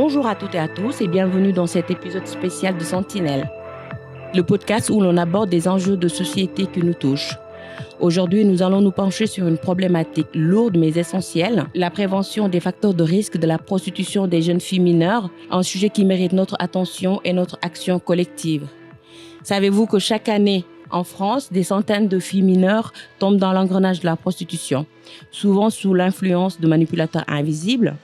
Bonjour à toutes et à tous et bienvenue dans cet épisode spécial de Sentinelle, le podcast où l'on aborde des enjeux de société qui nous touchent. Aujourd'hui, nous allons nous pencher sur une problématique lourde mais essentielle, la prévention des facteurs de risque de la prostitution des jeunes filles mineures, un sujet qui mérite notre attention et notre action collective. Savez-vous que chaque année, en France, des centaines de filles mineures tombent dans l'engrenage de la prostitution, souvent sous l'influence de manipulateurs invisibles?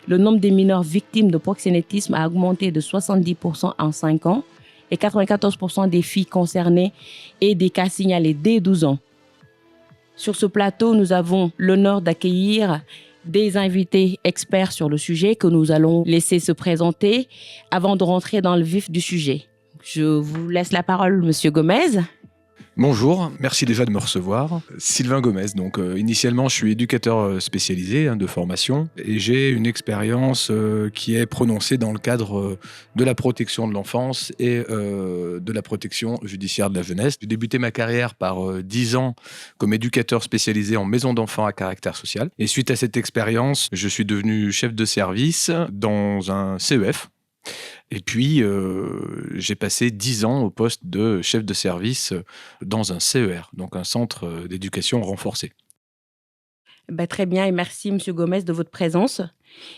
Le nombre des mineurs victimes de proxénétisme a augmenté de 70% en 5 ans et 94% des filles concernées et des cas signalés dès 12 ans. Sur ce plateau, nous avons l'honneur d'accueillir des invités experts sur le sujet que nous allons laisser se présenter avant de rentrer dans le vif du sujet. Je vous laisse la parole, Monsieur Gomez. Bonjour, merci déjà de me recevoir. Sylvain Gomez, donc initialement je suis éducateur spécialisé de formation et j'ai une expérience qui est prononcée dans le cadre de la protection de l'enfance et de la protection judiciaire de la jeunesse. J'ai débuté ma carrière par 10 ans comme éducateur spécialisé en maison d'enfants à caractère social et suite à cette expérience, je suis devenu chef de service dans un CEF. Et puis, j'ai passé 10 ans au poste de chef de service dans un CER, donc un centre d'éducation renforcée. Très bien et merci Monsieur Gomez de votre présence.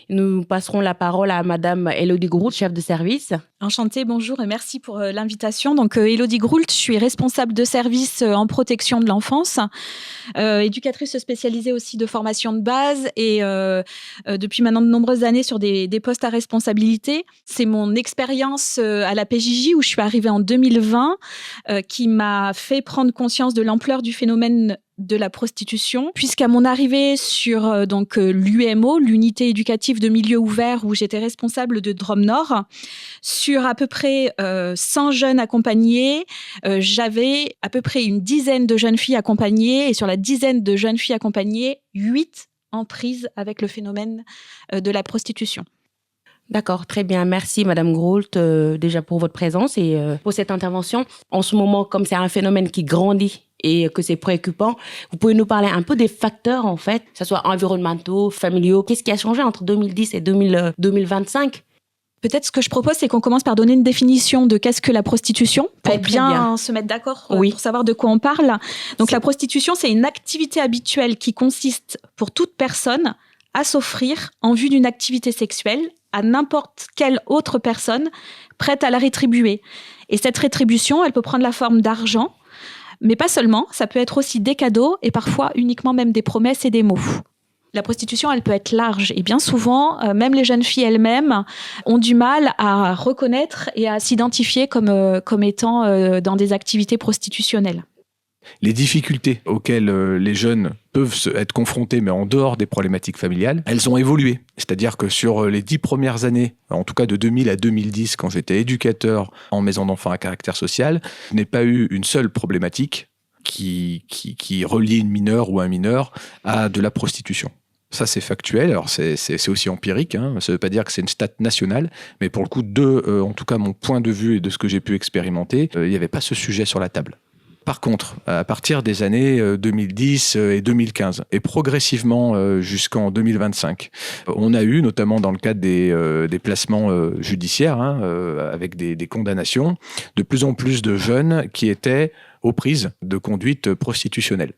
Nous passerons la parole à Madame Élodie Groult, chef de service. Enchantée, bonjour et merci pour l'invitation. Donc Élodie Groult, je suis responsable de service en protection de l'enfance, éducatrice spécialisée aussi de formation de base et depuis maintenant de nombreuses années sur des postes à responsabilité. C'est mon expérience à la PJJ où je suis arrivée en 2020 qui m'a fait prendre conscience de l'ampleur du phénomène de la prostitution, puisqu'à mon arrivée sur l'UMO, l'unité éducative de milieu ouvert où j'étais responsable de Drôme Nord, sur à peu près 100 jeunes accompagnés, j'avais à peu près une dizaine de jeunes filles accompagnées et sur la dizaine de jeunes filles accompagnées, 8 en prise avec le phénomène de la prostitution. D'accord, très bien. Merci Madame Groult déjà pour votre présence et pour cette intervention. En ce moment, comme c'est un phénomène qui grandit et que c'est préoccupant, vous pouvez nous parler un peu des facteurs en fait, que ce soit environnementaux, familiaux. Qu'est-ce qui a changé entre 2010 et 2025 ? Peut-être ce que je propose, c'est qu'on commence par donner une définition de qu'est-ce que la prostitution, pour bien se mettre d'accord, pour savoir de quoi on parle. Donc la prostitution, c'est une activité habituelle qui consiste pour toute personne à s'offrir en vue d'une activité sexuelle à n'importe quelle autre personne prête à la rétribuer. Et cette rétribution, elle peut prendre la forme d'argent, mais pas seulement, ça peut être aussi des cadeaux et parfois uniquement même des promesses et des mots. La prostitution, elle peut être large et bien souvent, même les jeunes filles elles-mêmes ont du mal à reconnaître et à s'identifier comme étant dans des activités prostitutionnelles. Les difficultés auxquelles les jeunes peuvent être confrontés, mais en dehors des problématiques familiales, elles ont évolué. C'est-à-dire que sur les 10 premières années, en tout cas de 2000 à 2010, quand j'étais éducateur en maison d'enfants à caractère social, je n'ai pas eu une seule problématique qui relie une mineure ou un mineur à de la prostitution. Ça, c'est factuel. Alors, c'est aussi empirique. Ça ne veut pas dire que c'est une stat nationale. Mais pour le coup, en tout cas, mon point de vue et de ce que j'ai pu expérimenter, il n'y avait pas ce sujet sur la table. Par contre, à partir des années 2010 et 2015, et progressivement jusqu'en 2025, on a eu, notamment dans le cadre des placements judiciaires, avec des condamnations, de plus en plus de jeunes qui étaient aux prises de conduite prostitutionnelle.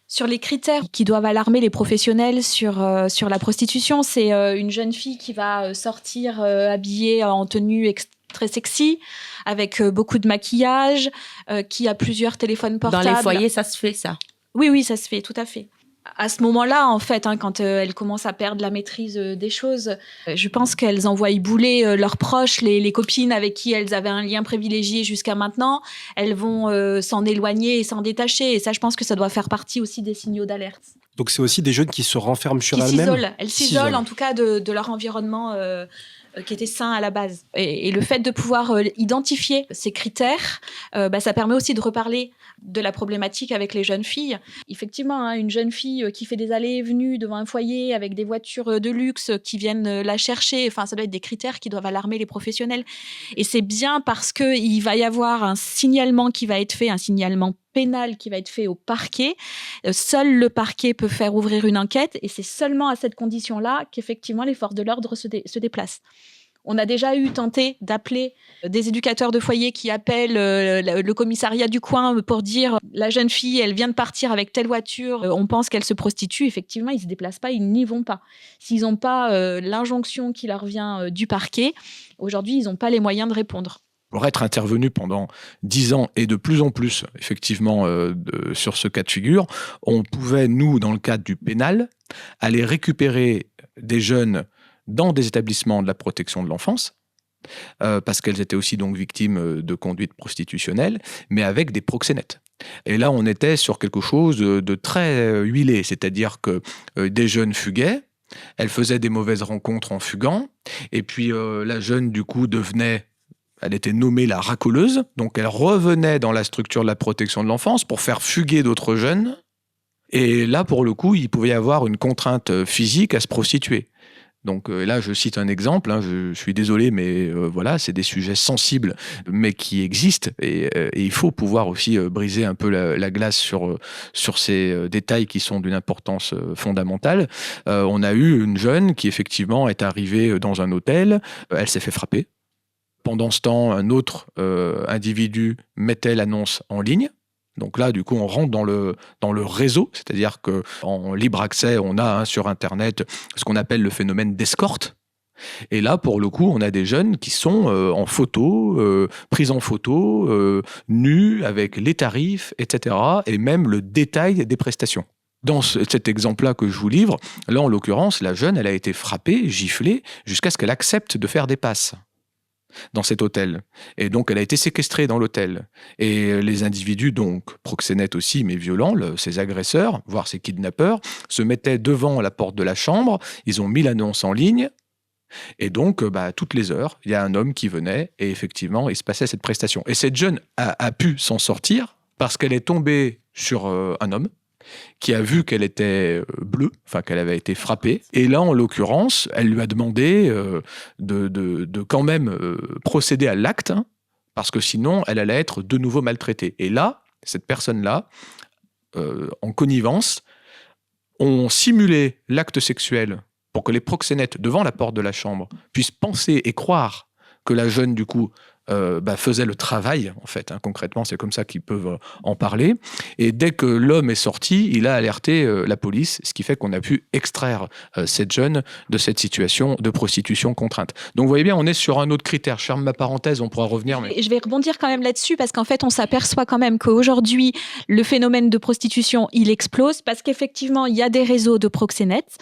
Sur les critères qui doivent alarmer les professionnels sur la prostitution, c'est une jeune fille qui va sortir habillée en tenue très sexy, avec beaucoup de maquillage, qui a plusieurs téléphones portables. Dans les foyers, ça se fait, ça ? Oui, ça se fait, tout à fait. À ce moment-là, en fait, quand elles commencent à perdre la maîtrise des choses, je pense qu'elles envoient bouler leurs proches, les copines avec qui elles avaient un lien privilégié jusqu'à maintenant. Elles vont s'en éloigner et s'en détacher. Et ça, je pense que ça doit faire partie aussi des signaux d'alerte. Donc, c'est aussi des jeunes qui se renferment sur elles-mêmes. Elles s'isolent, en tout cas, de leur environnement qui était sain à la base. Et le fait de pouvoir identifier ces critères, ça permet aussi de reparler de la problématique avec les jeunes filles. Effectivement, une jeune fille qui fait des allées et venues devant un foyer avec des voitures de luxe qui viennent la chercher, ça doit être des critères qui doivent alarmer les professionnels. Et c'est bien parce qu'il va y avoir un signalement qui va être fait, un signalement pénal qui va être fait au parquet. Seul le parquet peut faire ouvrir une enquête et c'est seulement à cette condition-là qu'effectivement les forces de l'ordre se déplacent. On a déjà tenté d'appeler des éducateurs de foyer qui appellent le commissariat du coin pour dire la jeune fille, elle vient de partir avec telle voiture, on pense qu'elle se prostitue. Effectivement, ils ne se déplacent pas, ils n'y vont pas. S'ils n'ont pas l'injonction qui leur vient du parquet, aujourd'hui, ils n'ont pas les moyens de répondre. Pour être intervenu pendant 10 ans et de plus en plus, effectivement, sur ce cas de figure, on pouvait, nous, dans le cadre du pénal, aller récupérer des jeunes dans des établissements de la protection de l'enfance, parce qu'elles étaient aussi donc victimes de conduite prostitutionnelle, mais avec des proxénètes. Et là, on était sur quelque chose de très huilé, c'est-à-dire que des jeunes fuguaient, elles faisaient des mauvaises rencontres en fuguant, et puis la jeune, du coup, elle était nommée la racoleuse, donc elle revenait dans la structure de la protection de l'enfance pour faire fuguer d'autres jeunes. Et là, pour le coup, il pouvait y avoir une contrainte physique à se prostituer. Donc là, je cite un exemple, je suis désolé, mais voilà, c'est des sujets sensibles, mais qui existent. Et il faut pouvoir aussi briser un peu la glace sur ces détails qui sont d'une importance fondamentale. On a eu une jeune qui, effectivement, est arrivée dans un hôtel, elle s'est fait frapper. Pendant ce temps, un autre individu mettait l'annonce en ligne. Donc là, du coup, on rentre dans le réseau, c'est-à-dire qu'en libre accès, on a sur Internet ce qu'on appelle le phénomène d'escorte. Et là, pour le coup, on a des jeunes qui sont en photo, prises en photo, nus, avec les tarifs, etc., et même le détail des prestations. Dans cet exemple-là que je vous livre, là, en l'occurrence, la jeune, elle a été frappée, giflée, jusqu'à ce qu'elle accepte de faire des passes dans cet hôtel. Et donc, elle a été séquestrée dans l'hôtel. Et les individus, donc proxénètes aussi, mais violents, ces agresseurs, voire ces kidnappeurs, se mettaient devant la porte de la chambre, ils ont mis l'annonce en ligne, et donc, toutes les heures, il y a un homme qui venait, et effectivement, il se passait cette prestation. Et cette jeune a pu s'en sortir, parce qu'elle est tombée sur un homme, qui a vu qu'elle était bleue, enfin qu'elle avait été frappée. Et là, en l'occurrence, elle lui a demandé de quand même procéder à l'acte, parce que sinon, elle allait être de nouveau maltraitée. Et là, cette personne-là, en connivence, ont simulé l'acte sexuel pour que les proxénètes, devant la porte de la chambre, puissent penser et croire que la jeune, du coup, faisait le travail, en fait. Concrètement, c'est comme ça qu'ils peuvent en parler. Et dès que l'homme est sorti, il a alerté la police, ce qui fait qu'on a pu extraire cette jeune de cette situation de prostitution contrainte. Donc, vous voyez bien, on est sur un autre critère. Je ferme ma parenthèse, on pourra revenir. Mais... Je vais rebondir quand même là-dessus, parce qu'en fait, on s'aperçoit quand même qu'aujourd'hui, le phénomène de prostitution, il explose, parce qu'effectivement, il y a des réseaux de proxénètes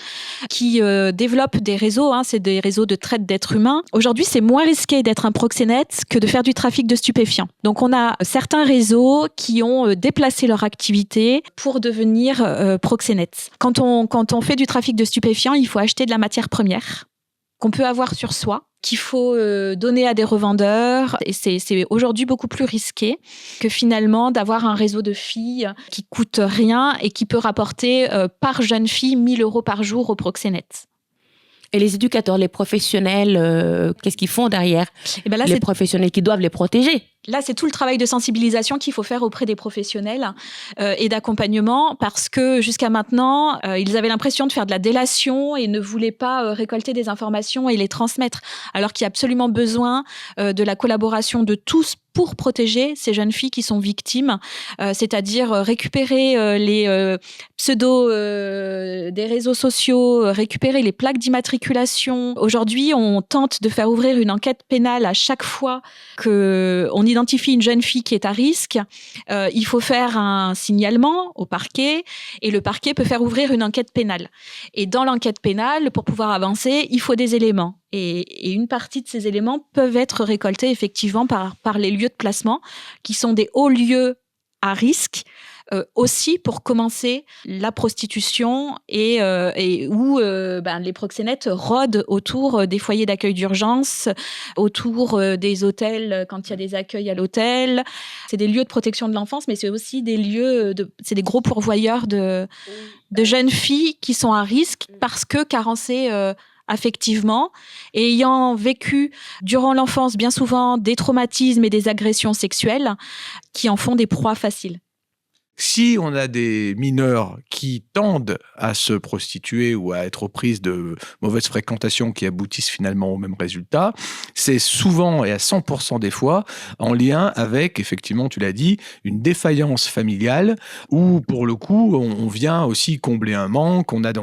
qui développent des réseaux, c'est des réseaux de traite d'êtres humains. Aujourd'hui, c'est moins risqué d'être un proxénète que de faire du trafic de stupéfiants. Donc, on a certains réseaux qui ont déplacé leur activité pour devenir proxénètes. Quand on fait du trafic de stupéfiants, il faut acheter de la matière première qu'on peut avoir sur soi, qu'il faut donner à des revendeurs. Et c'est aujourd'hui beaucoup plus risqué que finalement d'avoir un réseau de filles qui coûte rien et qui peut rapporter par jeune fille 1 000 € par jour aux proxénètes. Et les éducateurs, les professionnels, qu'est-ce qu'ils font derrière ? Les professionnels qui doivent les protéger. Là, c'est tout le travail de sensibilisation qu'il faut faire auprès des professionnels et d'accompagnement, parce que jusqu'à maintenant, ils avaient l'impression de faire de la délation et ne voulaient pas récolter des informations et les transmettre, alors qu'il y a absolument besoin de la collaboration de tous pour protéger ces jeunes filles qui sont victimes, c'est-à-dire récupérer les pseudos des réseaux sociaux, récupérer les plaques d'immatriculation. Aujourd'hui, on tente de faire ouvrir une enquête pénale à chaque fois qu'on identifie une jeune fille qui est à risque. Il faut faire un signalement au parquet et le parquet peut faire ouvrir une enquête pénale. Et dans l'enquête pénale, pour pouvoir avancer, il faut des éléments. Et une partie de ces éléments peuvent être récoltés effectivement par les lieux de placement, qui sont des hauts lieux à risque, aussi pour commencer la prostitution et où les proxénètes rôdent autour des foyers d'accueil d'urgence, autour des hôtels quand il y a des accueils à l'hôtel. C'est des lieux de protection de l'enfance, mais c'est aussi des lieux, c'est des gros pourvoyeurs de jeunes filles qui sont à risque parce que carencées affectivement, et ayant vécu durant l'enfance bien souvent des traumatismes et des agressions sexuelles qui en font des proies faciles. Si on a des mineurs qui tendent à se prostituer ou à être aux prises de mauvaises fréquentations qui aboutissent finalement au même résultat, c'est souvent et à 100% des fois en lien avec, effectivement, tu l'as dit, une défaillance familiale où, pour le coup, on vient aussi combler un manque, on a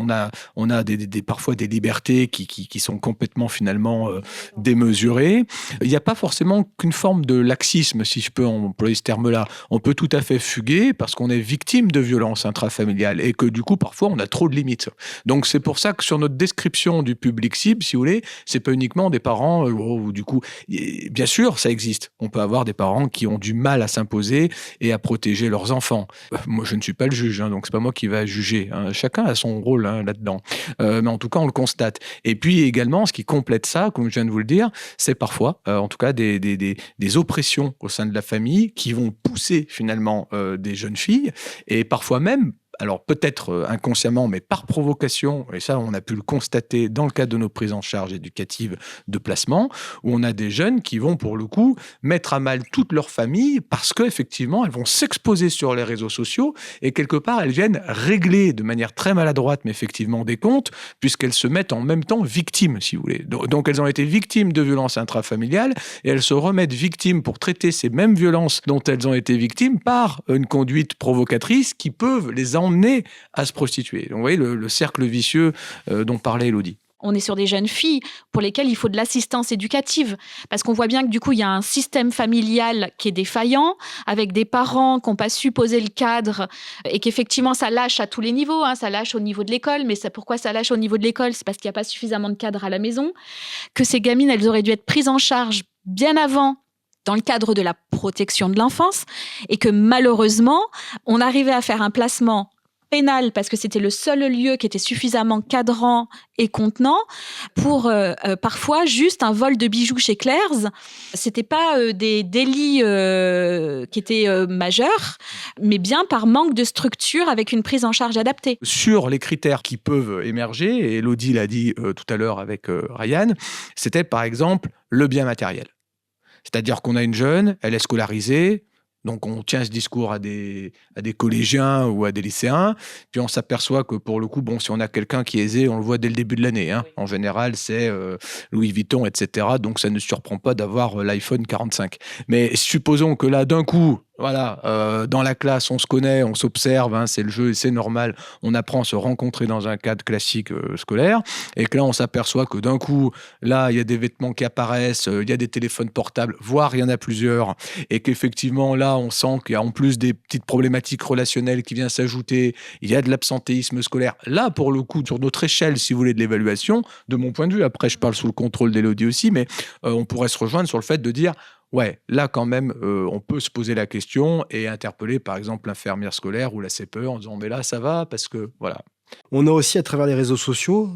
parfois des libertés qui sont complètement finalement démesurées. Il n'y a pas forcément qu'une forme de laxisme, si je peux employer ce terme-là. On peut tout à fait fuguer parce qu'on est victime de violences intrafamiliales et que du coup, parfois, on a trop de limites. Donc, c'est pour ça que sur notre description du public cible, si vous voulez, c'est pas uniquement des parents où du coup, bien sûr, ça existe. On peut avoir des parents qui ont du mal à s'imposer et à protéger leurs enfants. Moi, je ne suis pas le juge, donc c'est pas moi qui va juger. Chacun a son rôle là-dedans. Mais en tout cas, on le constate. Et puis également, ce qui complète ça, comme je viens de vous le dire, c'est parfois, en tout cas, des oppressions au sein de la famille qui vont pousser finalement des jeunes filles et parfois même, alors peut-être inconsciemment, mais par provocation, et ça on a pu le constater dans le cadre de nos prises en charge éducatives de placement, où on a des jeunes qui vont pour le coup mettre à mal toute leur famille parce qu'effectivement elles vont s'exposer sur les réseaux sociaux et quelque part elles viennent régler de manière très maladroite mais effectivement des comptes puisqu'elles se mettent en même temps victimes, si vous voulez. Donc elles ont été victimes de violences intrafamiliales et elles se remettent victimes pour traiter ces mêmes violences dont elles ont été victimes par une conduite provocatrice qui peuvent les emmener à se prostituer. Donc, vous voyez le cercle vicieux dont parlait Élodie. On est sur des jeunes filles pour lesquelles il faut de l'assistance éducative. Parce qu'on voit bien que du coup, il y a un système familial qui est défaillant, avec des parents qui n'ont pas su poser le cadre et qu'effectivement, ça lâche à tous les niveaux. Ça lâche au niveau de l'école. Mais pourquoi ça lâche au niveau de l'école ? C'est parce qu'il n'y a pas suffisamment de cadre à la maison. Que ces gamines, elles auraient dû être prises en charge bien avant dans le cadre de la protection de l'enfance et que malheureusement, on arrivait à faire un placement pénal parce que c'était le seul lieu qui était suffisamment cadrant et contenant pour parfois juste un vol de bijoux chez Claire's. C'était pas des délits qui étaient majeurs, mais bien par manque de structure avec une prise en charge adaptée. Sur les critères qui peuvent émerger, et Élodie l'a dit tout à l'heure avec Ryan, c'était par exemple le bien matériel. C'est-à-dire qu'on a une jeune, elle est scolarisée, donc on tient ce discours à des collégiens ou à des lycéens, puis on s'aperçoit que pour le coup, si on a quelqu'un qui est aisé, on le voit dès le début de l'année. Oui. En général, c'est Louis Vuitton, etc. Donc ça ne surprend pas d'avoir l'iPhone 45. Mais supposons que là, d'un coup, voilà, dans la classe, on se connaît, on s'observe, c'est le jeu et c'est normal. On apprend à se rencontrer dans un cadre classique scolaire. Et que là, on s'aperçoit que d'un coup, là, il y a des vêtements qui apparaissent, il y a des téléphones portables, voire il y en a plusieurs. Et qu'effectivement, là, on sent qu'il y a en plus des petites problématiques relationnelles qui viennent s'ajouter. Il y a de l'absentéisme scolaire. Là, pour le coup, sur notre échelle, si vous voulez, de l'évaluation, de mon point de vue, après, je parle sous le contrôle d'Élodie aussi, mais on pourrait se rejoindre sur le fait de dire... Ouais, là quand même, on peut se poser la question et interpeller par exemple l'infirmière scolaire ou la CPE en disant mais là ça va parce que voilà. On a aussi à travers les réseaux sociaux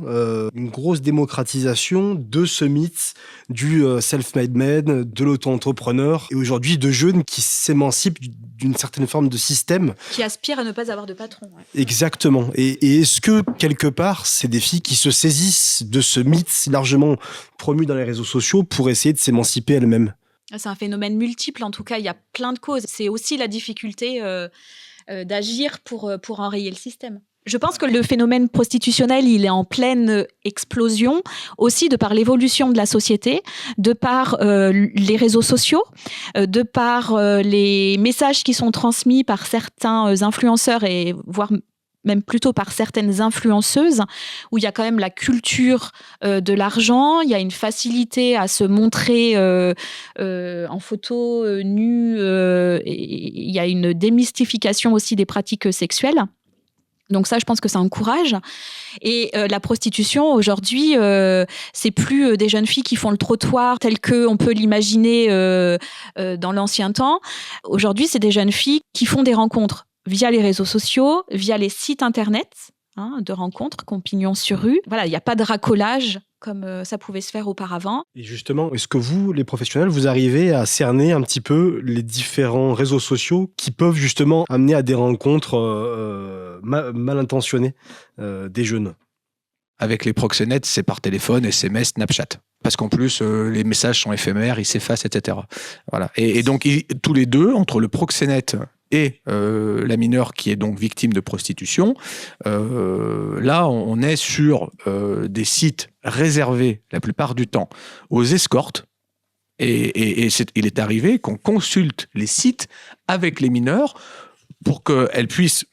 une grosse démocratisation de ce mythe du self-made man, de l'auto-entrepreneur et aujourd'hui de jeunes qui s'émancipent d'une certaine forme de système. Qui aspirent à ne pas avoir de patron. Ouais. Exactement. Et est-ce que quelque part c'est des filles qui se saisissent de ce mythe largement promu dans les réseaux sociaux pour essayer de s'émanciper elles-mêmes ? C'est un phénomène multiple, en tout cas, il y a plein de causes. C'est aussi la difficulté d'agir pour enrayer le système. Je pense que le phénomène prostitutionnel, il est en pleine explosion, aussi de par l'évolution de la société, de par les réseaux sociaux, de par les messages qui sont transmis par certains influenceurs et voire même plutôt par certaines influenceuses, où il y a quand même la culture de l'argent, il y a une facilité à se montrer en photo, nue, il y a une démystification aussi des pratiques sexuelles. Donc ça, je pense que ça encourage. Et la prostitution, aujourd'hui, c'est plus des jeunes filles qui font le trottoir tel qu'on peut l'imaginer dans l'ancien temps. Aujourd'hui, c'est des jeunes filles qui font des rencontres via les réseaux sociaux, via les sites internet de rencontres, comme pignon sur rue. Voilà, il n'y a pas de racolage comme ça pouvait se faire auparavant. Et justement, est-ce que vous, les professionnels, vous arrivez à cerner un petit peu les différents réseaux sociaux qui peuvent justement amener à des rencontres mal intentionnées des jeunes ? Avec les proxénètes, c'est par téléphone, SMS, Snapchat. Parce qu'en plus, les messages sont éphémères, ils s'effacent, etc. Voilà. Et donc, tous les deux, entre le proxénète et la mineure qui est donc victime de prostitution, là, on est sur des sites réservés, la plupart du temps, aux escortes. Et il est arrivé qu'on consulte les sites avec les mineurs pour qu'elles puissent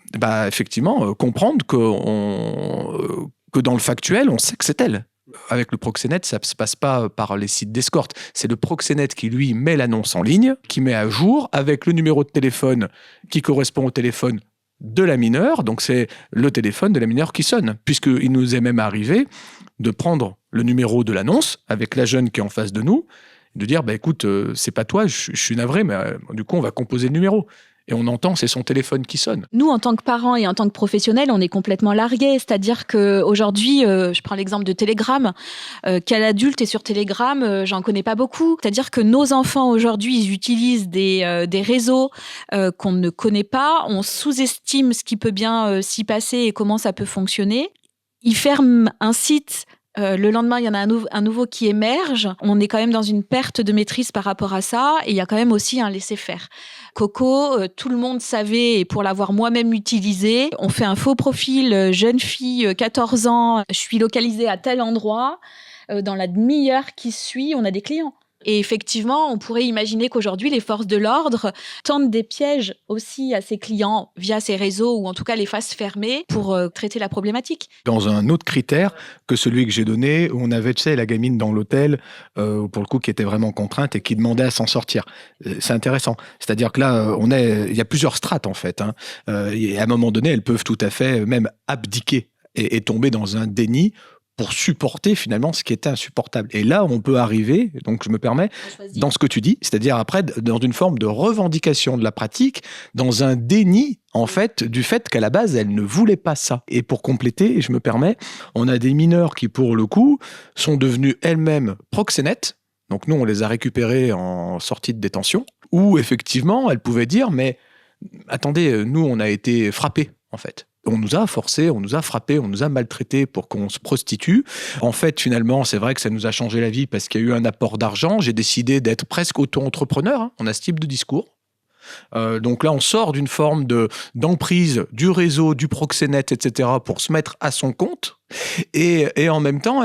effectivement comprendre que dans le factuel, on sait que c'est elle. Avec le proxénète, ça ne se passe pas par les sites d'escorte. C'est le proxénète qui, lui, met l'annonce en ligne, qui met à jour avec le numéro de téléphone qui correspond au téléphone de la mineure. Donc, c'est le téléphone de la mineure qui sonne, puisqu'il nous est même arrivé de prendre le numéro de l'annonce avec la jeune qui est en face de nous, de dire, écoute, c'est pas toi, je suis navré, mais du coup, on va composer le numéro. Et on entend, c'est son téléphone qui sonne. Nous, en tant que parents et en tant que professionnels, on est complètement largués. C'est-à-dire qu'aujourd'hui, je prends l'exemple de Telegram. Quel adulte est sur Telegram? J'en connais pas beaucoup. C'est-à-dire que nos enfants, aujourd'hui, ils utilisent des réseaux qu'on ne connaît pas. On sous-estime ce qui peut bien s'y passer et comment ça peut fonctionner. Ils ferment un site. Le lendemain, il y en a un nouveau qui émerge. On est quand même dans une perte de maîtrise par rapport à ça. Et il y a quand même aussi un laisser-faire. Coco, tout le monde savait, et pour l'avoir moi-même utilisé, on fait un faux profil, jeune fille, 14 ans, je suis localisée à tel endroit. Dans la demi-heure qui suit, on a des clients. Et effectivement, on pourrait imaginer qu'aujourd'hui, les forces de l'ordre tentent des pièges aussi à ces clients via ces réseaux, ou en tout cas les fassent fermer pour traiter la problématique. Dans un autre critère que celui que j'ai donné, où on avait, tu sais, la gamine dans l'hôtel, pour le coup, qui était vraiment contrainte et qui demandait à s'en sortir. C'est intéressant. C'est-à-dire que là, il y a plusieurs strates, en fait. Et à un moment donné, elles peuvent tout à fait même abdiquer et tomber dans un déni pour supporter finalement ce qui était insupportable. Et là, on peut arriver, donc je me permets, dans ce que tu dis, c'est-à-dire après, dans une forme de revendication de la pratique, dans un déni, en fait, du fait qu'à la base, elle ne voulait pas ça. Et pour compléter, je me permets, on a des mineurs qui, pour le coup, sont devenus elles-mêmes proxénètes. Donc nous, on les a récupérés en sortie de détention, où effectivement, elles pouvaient dire, mais attendez, nous, on a été frappés, en fait. On nous a forcés, on nous a frappés, on nous a maltraités pour qu'on se prostitue. En fait, finalement, c'est vrai que ça nous a changé la vie parce qu'il y a eu un apport d'argent. J'ai décidé d'être presque auto-entrepreneur. On a ce type de discours. Donc là, on sort d'une forme d'emprise du réseau, du proxénète, etc. pour se mettre à son compte. Et en même temps,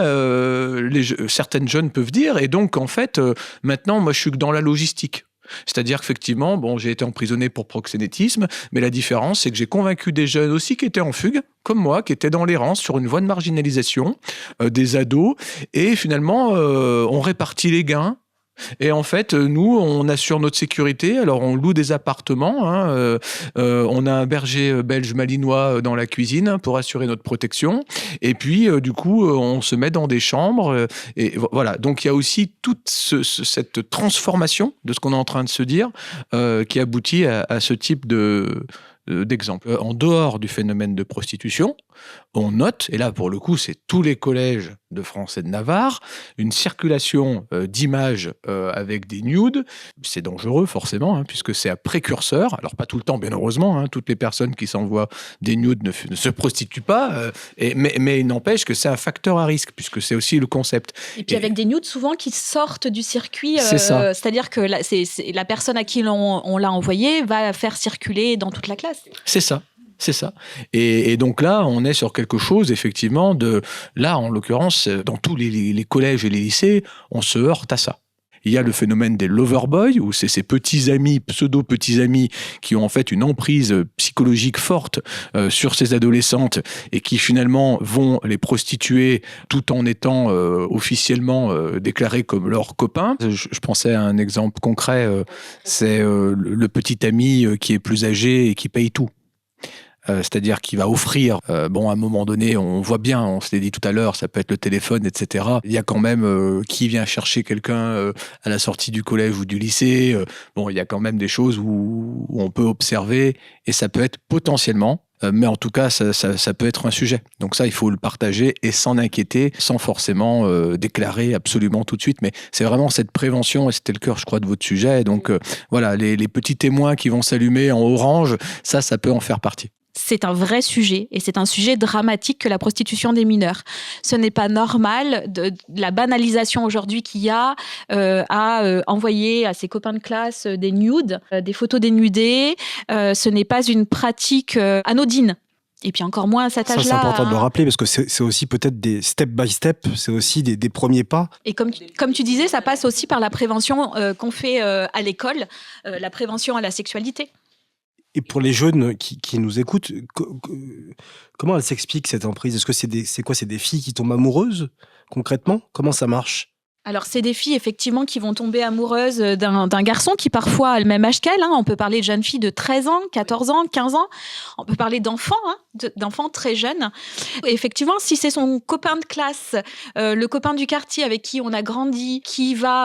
certaines jeunes peuvent dire, et donc en fait, maintenant, moi, je suis que dans la logistique. C'est-à-dire qu'effectivement, j'ai été emprisonné pour proxénétisme, mais la différence, c'est que j'ai convaincu des jeunes aussi qui étaient en fugue, comme moi, qui étaient dans l'errance, sur une voie de marginalisation, des ados, et finalement, on répartit les gains. Et en fait, nous, on assure notre sécurité. Alors, on loue des appartements. On a un berger belge malinois dans la cuisine pour assurer notre protection. Et puis, du coup, on se met dans des chambres. Et voilà. Donc, il y a aussi toute cette transformation de ce qu'on est en train de se dire qui aboutit à ce type d'exemple. En dehors du phénomène de prostitution, on note, et là pour le coup c'est tous les collèges de France et de Navarre, une circulation d'images avec des nudes. C'est dangereux forcément, puisque c'est un précurseur, alors pas tout le temps bien heureusement, toutes les personnes qui s'envoient des nudes ne se prostituent pas, mais il n'empêche que c'est un facteur à risque, puisque c'est aussi le concept. Et puis avec des nudes souvent qui sortent du circuit, c'est ça. C'est-à-dire que la personne à qui on l'a envoyé va faire circuler dans toute la classe. C'est ça. C'est ça. Et donc là, on est sur quelque chose, effectivement, là, en l'occurrence, dans tous les collèges et les lycées, on se heurte à ça. Il y a le phénomène des loverboys, où c'est ces petits amis, pseudo-petits amis, qui ont en fait une emprise psychologique forte sur ces adolescentes et qui finalement vont les prostituer tout en étant officiellement déclarés comme leurs copains. Je pensais à un exemple concret, c'est le petit ami qui est plus âgé et qui paye tout. C'est-à-dire qu'il va offrir, à un moment donné, on voit bien, on se l'est dit tout à l'heure, ça peut être le téléphone, etc. Il y a quand même qui vient chercher quelqu'un à la sortie du collège ou du lycée. Il y a quand même des choses où on peut observer, et ça peut être potentiellement, mais en tout cas, ça peut être un sujet. Donc ça, il faut le partager et s'en inquiéter, sans forcément déclarer absolument tout de suite. Mais c'est vraiment cette prévention, et c'était le cœur, je crois, de votre sujet. Donc voilà, les petits témoins qui vont s'allumer en orange, ça peut en faire partie. c'est un vrai sujet et c'est un sujet dramatique que la prostitution des mineurs. Ce n'est pas normal de la banalisation aujourd'hui qu'il y a à envoyer à ses copains de classe des nudes, des photos dénudées. Ce n'est pas une pratique anodine. Et puis encore moins à cet âge-là. Ça, c'est important de le rappeler parce que c'est aussi peut-être des step by step, c'est aussi des premiers pas. Et comme tu disais, ça passe aussi par la prévention qu'on fait à l'école, la prévention à la sexualité. Et pour les jeunes qui nous écoutent, comment elle s'explique cette emprise ? Est-ce que c'est des filles qui tombent amoureuses concrètement ? Comment ça marche ? Alors, c'est des filles, effectivement, qui vont tomber amoureuses d'un garçon qui, parfois, a le même âge qu'elles. On peut parler de jeunes filles de 13 ans, 14 ans, 15 ans. On peut parler d'enfants, d'enfants très jeunes. Et effectivement, si c'est son copain de classe, le copain du quartier avec qui on a grandi, qui va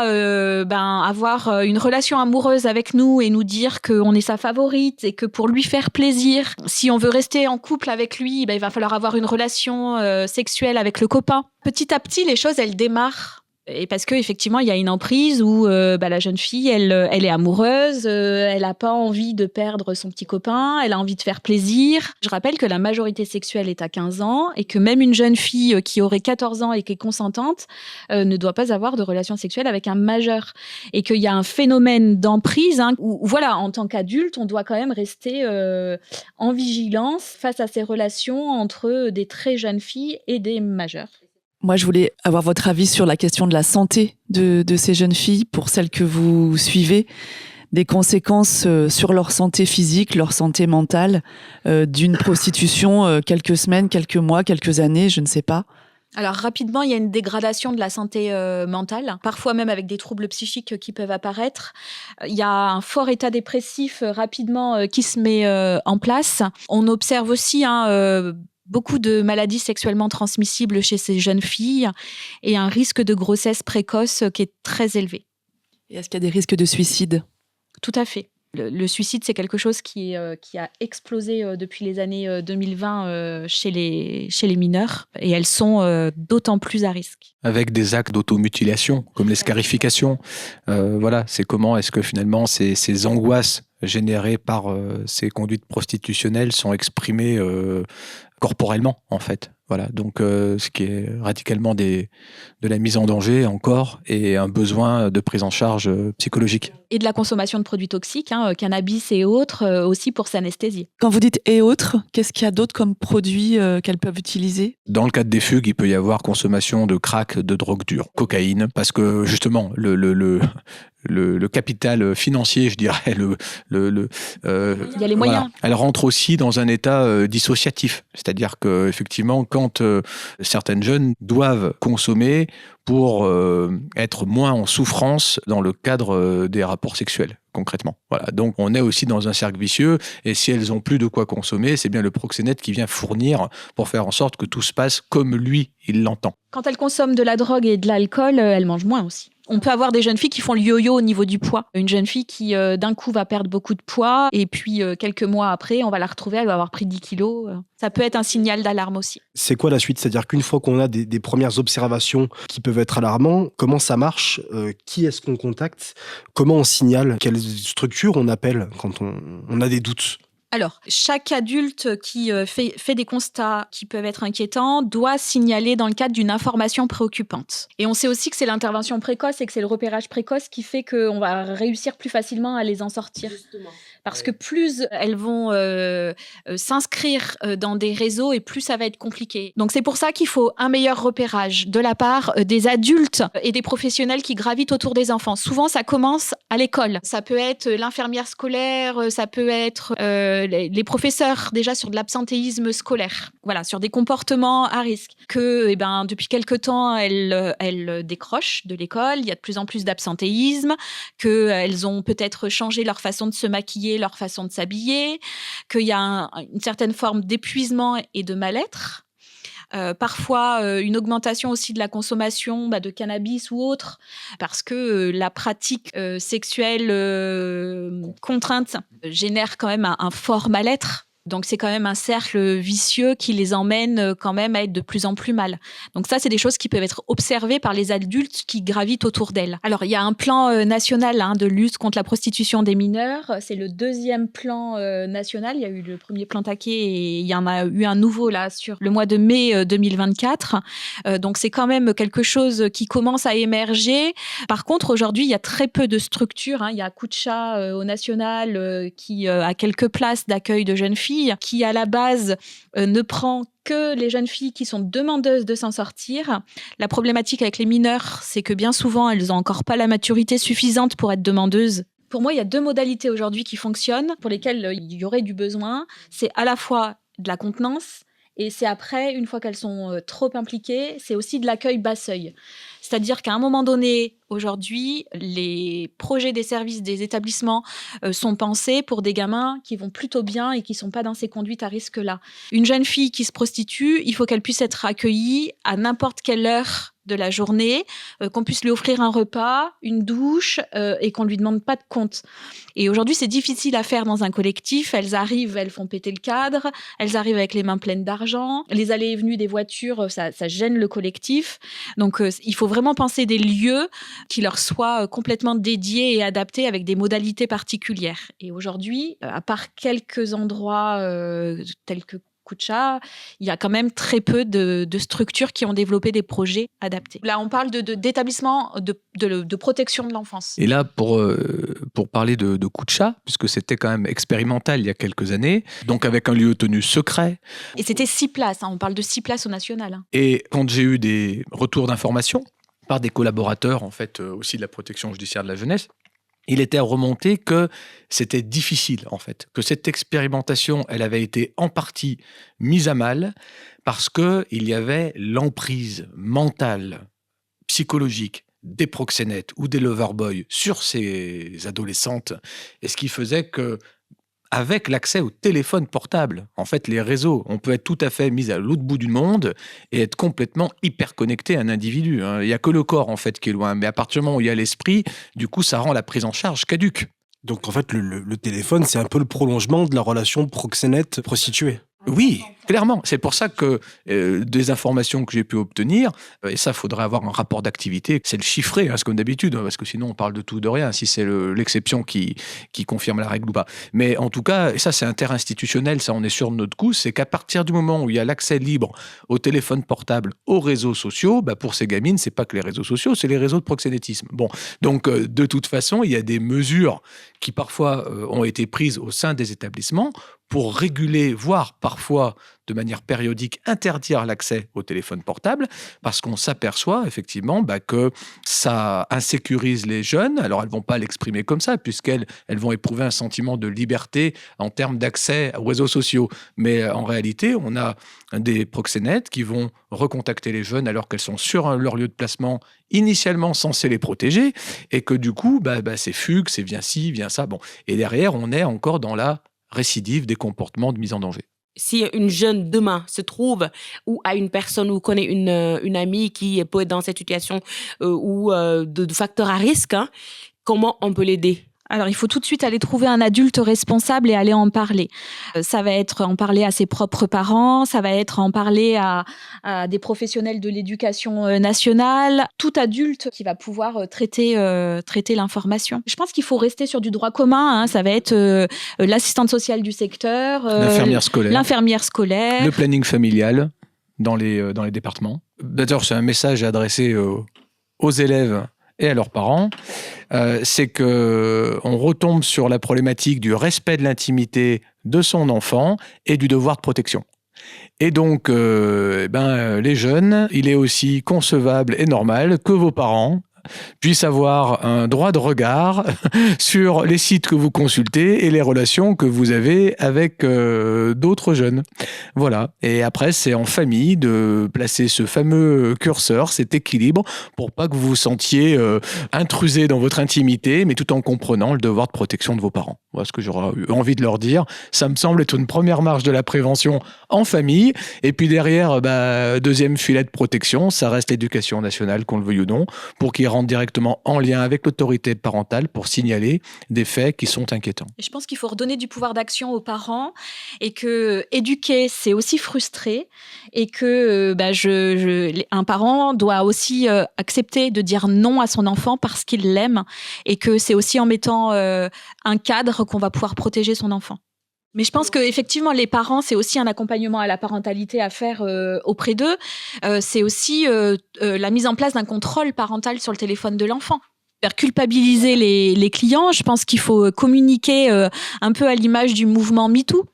avoir une relation amoureuse avec nous et nous dire qu'on est sa favorite et que pour lui faire plaisir, si on veut rester en couple avec lui, il va falloir avoir une relation sexuelle avec le copain. Petit à petit, les choses, elles démarrent. Et parce qu'effectivement, il y a une emprise où la jeune fille, elle est amoureuse, elle n'a pas envie de perdre son petit copain, elle a envie de faire plaisir. Je rappelle que la majorité sexuelle est à 15 ans et que même une jeune fille qui aurait 14 ans et qui est consentante ne doit pas avoir de relation sexuelle avec un majeur. Et qu'il y a un phénomène d'emprise où, voilà, en tant qu'adulte, on doit quand même rester en vigilance face à ces relations entre des très jeunes filles et des majeurs. Moi, je voulais avoir votre avis sur la question de la santé de ces jeunes filles, pour celles que vous suivez, des conséquences sur leur santé physique, leur santé mentale, d'une prostitution quelques semaines, quelques mois, quelques années, je ne sais pas. Alors rapidement, il y a une dégradation de la santé mentale, parfois même avec des troubles psychiques qui peuvent apparaître. Il y a un fort état dépressif rapidement qui se met en place. On observe aussi beaucoup de maladies sexuellement transmissibles chez ces jeunes filles et un risque de grossesse précoce qui est très élevé. Et est-ce qu'il y a des risques de suicide ? Tout à fait. Le suicide, c'est quelque chose qui a explosé depuis les années 2020 chez les mineurs et elles sont d'autant plus à risque. Avec des actes d'automutilation, comme les scarifications. Voilà, c'est comment est-ce que finalement ces angoisses générées par ces conduites prostitutionnelles sont exprimées corporellement, en fait. Voilà, donc ce qui est radicalement de la mise en danger encore et un besoin de prise en charge psychologique. Et de la consommation de produits toxiques, cannabis et autres, aussi pour s'anesthésier. Quand vous dites « et autres », qu'est-ce qu'il y a d'autre comme produits qu'elles peuvent utiliser ? Dans le cadre des fugues, il peut y avoir consommation de crack, de drogue dure, cocaïne, parce que justement, le capital financier, je dirais, il y a les moyens. Voilà, elle rentre aussi dans un état dissociatif. C'est-à-dire qu'effectivement, quand certaines jeunes doivent consommer pour être moins en souffrance dans le cadre des rapports sexuels, concrètement. Voilà. Donc, on est aussi dans un cercle vicieux, et si elles n'ont plus de quoi consommer, c'est bien le proxénète qui vient fournir pour faire en sorte que tout se passe comme lui, il l'entend. Quand elles consomment de la drogue et de l'alcool, elles mangent moins aussi. On peut avoir des jeunes filles qui font le yo-yo au niveau du poids. Une jeune fille qui, d'un coup, va perdre beaucoup de poids et puis quelques mois après, on va la retrouver, elle va avoir pris 10 kilos. Ça peut être un signal d'alarme aussi. C'est quoi la suite ? C'est-à-dire qu'une fois qu'on a des premières observations qui peuvent être alarmantes, comment ça marche ? Qui est-ce qu'on contacte ? Comment on signale ? Quelle structure on appelle quand on a des doutes ? Alors, chaque adulte qui fait des constats qui peuvent être inquiétants doit signaler dans le cadre d'une information préoccupante. Et on sait aussi que c'est l'intervention précoce et que c'est le repérage précoce qui fait qu'on va réussir plus facilement à les en sortir. Justement. Parce que plus elles vont s'inscrire dans des réseaux et plus ça va être compliqué. Donc c'est pour ça qu'il faut un meilleur repérage de la part des adultes et des professionnels qui gravitent autour des enfants. Souvent, ça commence à l'école. Ça peut être l'infirmière scolaire, ça peut être les professeurs déjà sur de l'absentéisme scolaire. Voilà, sur des comportements à risque. Que depuis quelque temps, elles décrochent de l'école. Il y a de plus en plus d'absentéisme. Qu'elles ont peut-être changé leur façon de se maquiller, leur façon de s'habiller, qu'il y a une certaine forme d'épuisement et de mal-être. Parfois, une augmentation aussi de la consommation de cannabis ou autre, parce que la pratique sexuelle contrainte génère quand même un fort mal-être. Donc c'est quand même un cercle vicieux qui les emmène quand même à être de plus en plus mal. Donc ça, c'est des choses qui peuvent être observées par les adultes qui gravitent autour d'elles. Alors il y a un plan national de lutte contre la prostitution des mineurs. C'est le 2e plan national. Il y a eu le premier plan taquet et il y en a eu un nouveau là sur le mois de mai 2024. Donc c'est quand même quelque chose qui commence à émerger. Par contre, aujourd'hui, il y a très peu de structures. Il y a Coup de chat au national qui a quelques places d'accueil de jeunes filles, qui à la base ne prend que les jeunes filles qui sont demandeuses de s'en sortir. La problématique avec les mineurs, c'est que bien souvent, elles n'ont encore pas la maturité suffisante pour être demandeuses. Pour moi, il y a 2 modalités aujourd'hui qui fonctionnent, pour lesquelles il y aurait du besoin. C'est à la fois de la contenance, et c'est après, une fois qu'elles sont trop impliquées, c'est aussi de l'accueil bas seuil. C'est-à-dire qu'à un moment donné, aujourd'hui, les projets des services des établissements sont pensés pour des gamins qui vont plutôt bien et qui ne sont pas dans ces conduites à risque-là. Une jeune fille qui se prostitue, il faut qu'elle puisse être accueillie à n'importe quelle heure de la journée, qu'on puisse lui offrir un repas, une douche et qu'on ne lui demande pas de compte. Et aujourd'hui, c'est difficile à faire dans un collectif. Elles arrivent, elles font péter le cadre, elles arrivent avec les mains pleines d'argent. Les allées et venues des voitures, ça gêne le collectif. Donc, il faut vraiment penser des lieux qui leur soient complètement dédiés et adaptés avec des modalités particulières. Et aujourd'hui, à part quelques endroits tels que Coup de chat, il y a quand même très peu de structures qui ont développé des projets adaptés. Là, on parle d'établissements de protection de l'enfance. Et là, pour parler de Coup de chat, puisque c'était quand même expérimental il y a quelques années, donc avec un lieu tenu secret. Et c'était 6 places, on parle de 6 places au national. Et quand j'ai eu des retours d'informations par des collaborateurs, en fait, aussi de la protection judiciaire de la jeunesse, il était remonté que c'était difficile, en fait, que cette expérimentation, elle avait été en partie mise à mal parce qu'il y avait l'emprise mentale, psychologique des proxénètes ou des loverboys sur ces adolescentes, et ce qui faisait que avec l'accès au téléphone portable, en fait, les réseaux, on peut être tout à fait mis à l'autre bout du monde et être complètement hyper connecté à un individu. Il n'y a que le corps, en fait, qui est loin. Mais à partir du moment où il y a l'esprit, du coup, ça rend la prise en charge caduque. Donc, en fait, le téléphone, c'est un peu le prolongement de la relation proxénète-prostituée. Oui, clairement. C'est pour ça que des informations que j'ai pu obtenir, et ça, il faudrait avoir un rapport d'activité, c'est le chiffré, c'est comme d'habitude, parce que sinon on parle de tout, de rien, si c'est l'exception qui confirme la règle ou pas. Mais en tout cas, et ça c'est interinstitutionnel, ça on est sûr de notre coup, c'est qu'à partir du moment où il y a l'accès libre au téléphone portable, aux réseaux sociaux, pour ces gamines, c'est pas que les réseaux sociaux, c'est les réseaux de proxénétisme. Bon, donc de toute façon, il y a des mesures qui parfois ont été prises au sein des établissements pour réguler, voire parfois de manière périodique, interdire l'accès au téléphone portable, parce qu'on s'aperçoit effectivement que ça insécurise les jeunes. Alors elles ne vont pas l'exprimer comme ça, puisqu'elles vont éprouver un sentiment de liberté en termes d'accès aux réseaux sociaux. Mais en réalité, on a des proxénètes qui vont recontacter les jeunes alors qu'elles sont sur leur lieu de placement initialement censé les protéger, et que du coup, c'est fugue, c'est viens ci, viens ça. Bon. Et derrière, on est encore dans la récidive des comportements de mise en danger. Si une jeune demain se trouve ou a une personne ou connaît une amie qui peut être dans cette situation ou de facteur à risque, comment on peut l'aider ? Alors, il faut tout de suite aller trouver un adulte responsable et aller en parler. Ça va être en parler à ses propres parents, ça va être en parler à des professionnels de l'éducation nationale, tout adulte qui va pouvoir traiter l'information. Je pense qu'il faut rester sur du droit commun, ça va être l'assistante sociale du secteur, l'infirmière scolaire, le planning familial dans les départements. D'ailleurs, c'est un message adressé aux élèves et à leurs parents, c'est qu'on retombe sur la problématique du respect de l'intimité de son enfant et du devoir de protection. Et donc, les jeunes, il est aussi concevable et normal que vos parents puissent avoir un droit de regard sur les sites que vous consultez et les relations que vous avez avec d'autres jeunes. Voilà. Et après, c'est en famille de placer ce fameux curseur, cet équilibre, pour pas que vous vous sentiez intrusé dans votre intimité, mais tout en comprenant le devoir de protection de vos parents. Voilà ce que j'aurais eu envie de leur dire. Ça me semble être une première marche de la prévention en famille. Et puis derrière, deuxième filet de protection, ça reste l'éducation nationale, qu'on le veuille ou non, pour qu'ils rentrent directement en lien avec l'autorité parentale pour signaler des faits qui sont inquiétants. Et je pense qu'il faut redonner du pouvoir d'action aux parents et que éduquer, c'est aussi frustrer et que un parent doit aussi accepter de dire non à son enfant parce qu'il l'aime et que c'est aussi en mettant un cadre qu'on va pouvoir protéger son enfant. Mais je pense qu'effectivement, les parents, c'est aussi un accompagnement à la parentalité à faire auprès d'eux. C'est aussi la mise en place d'un contrôle parental sur le téléphone de l'enfant. Faire culpabiliser les clients, je pense qu'il faut communiquer un peu à l'image du mouvement MeToo.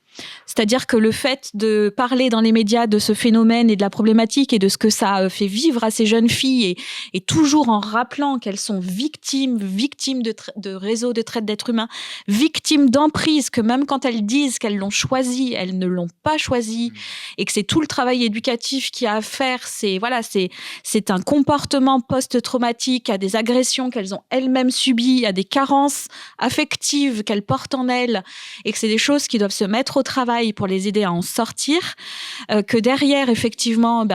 C'est-à-dire que le fait de parler dans les médias de ce phénomène et de la problématique et de ce que ça fait vivre à ces jeunes filles et toujours en rappelant qu'elles sont victimes de réseaux de traite d'êtres humains, victimes d'emprise, que même quand elles disent qu'elles l'ont choisi, elles ne l'ont pas choisi et que c'est tout le travail éducatif qu'il y a à faire. C'est un comportement post-traumatique, à des agressions qu'elles ont elles-mêmes subies, à des carences affectives qu'elles portent en elles et que c'est des choses qui doivent se mettre au travail pour les aider à en sortir, que derrière, effectivement,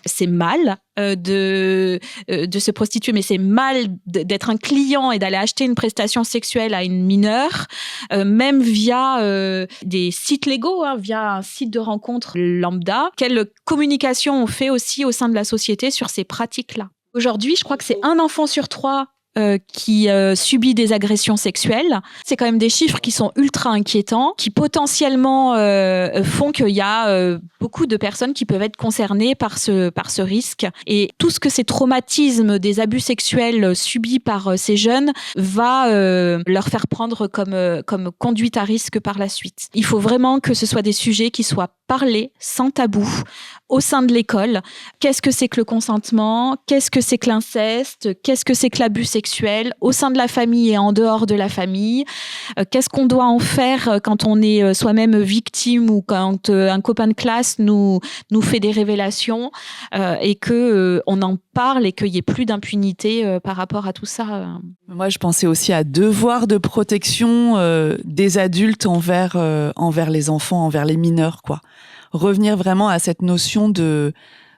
c'est mal de se prostituer, mais c'est mal d'être un client et d'aller acheter une prestation sexuelle à une mineure, même via des sites légaux, via un site de rencontre lambda. Quelle communication on fait aussi au sein de la société sur ces pratiques-là? Aujourd'hui, je crois que c'est 1 enfant sur 3 qui subit des agressions sexuelles. C'est quand même des chiffres qui sont ultra inquiétants, qui potentiellement font qu'il y a beaucoup de personnes qui peuvent être concernées par ce risque. Et tout ce que ces traumatismes des abus sexuels subis par ces jeunes va leur faire prendre comme conduite à risque par la suite. Il faut vraiment que ce soit des sujets qui soient parlés sans tabou au sein de l'école. Qu'est-ce que c'est que le consentement? Qu'est-ce que c'est que l'inceste? Qu'est-ce que c'est que l'abus sexuel au sein de la famille et en dehors de la famille? Qu'est-ce qu'on doit en faire quand on est soi-même victime ou quand un copain de classe nous fait des révélations et que on en parle et qu'il n'y ait plus d'impunité par rapport à tout ça? Moi, je pensais aussi à devoir de protection des adultes envers les enfants, envers les mineurs, quoi. Revenir vraiment à cette notion de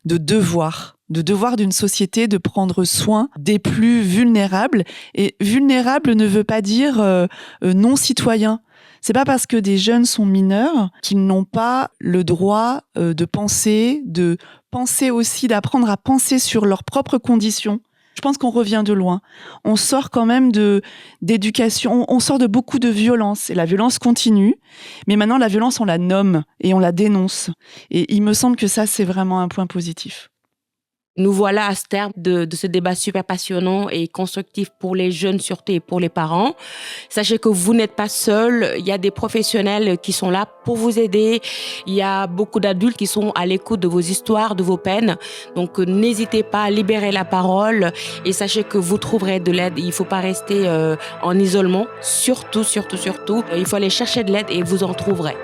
devoir d'une société de prendre soin des plus vulnérables. Et vulnérable ne veut pas dire non citoyen. C'est pas parce que des jeunes sont mineurs qu'ils n'ont pas le droit de penser aussi, d'apprendre à penser sur leurs propres conditions. Je pense qu'on revient de loin. On sort quand même d'éducation, on sort de beaucoup de violence et la violence continue. Mais maintenant, la violence, on la nomme et on la dénonce. Et il me semble que ça, c'est vraiment un point positif. Nous voilà à ce terme de ce débat super passionnant et constructif pour les jeunes surtout et pour les parents. Sachez que vous n'êtes pas seuls. Il y a des professionnels qui sont là pour vous aider. Il y a beaucoup d'adultes qui sont à l'écoute de vos histoires, de vos peines. Donc n'hésitez pas à libérer la parole et sachez que vous trouverez de l'aide. Il ne faut pas rester en isolement. Surtout. Il faut aller chercher de l'aide et vous en trouverez.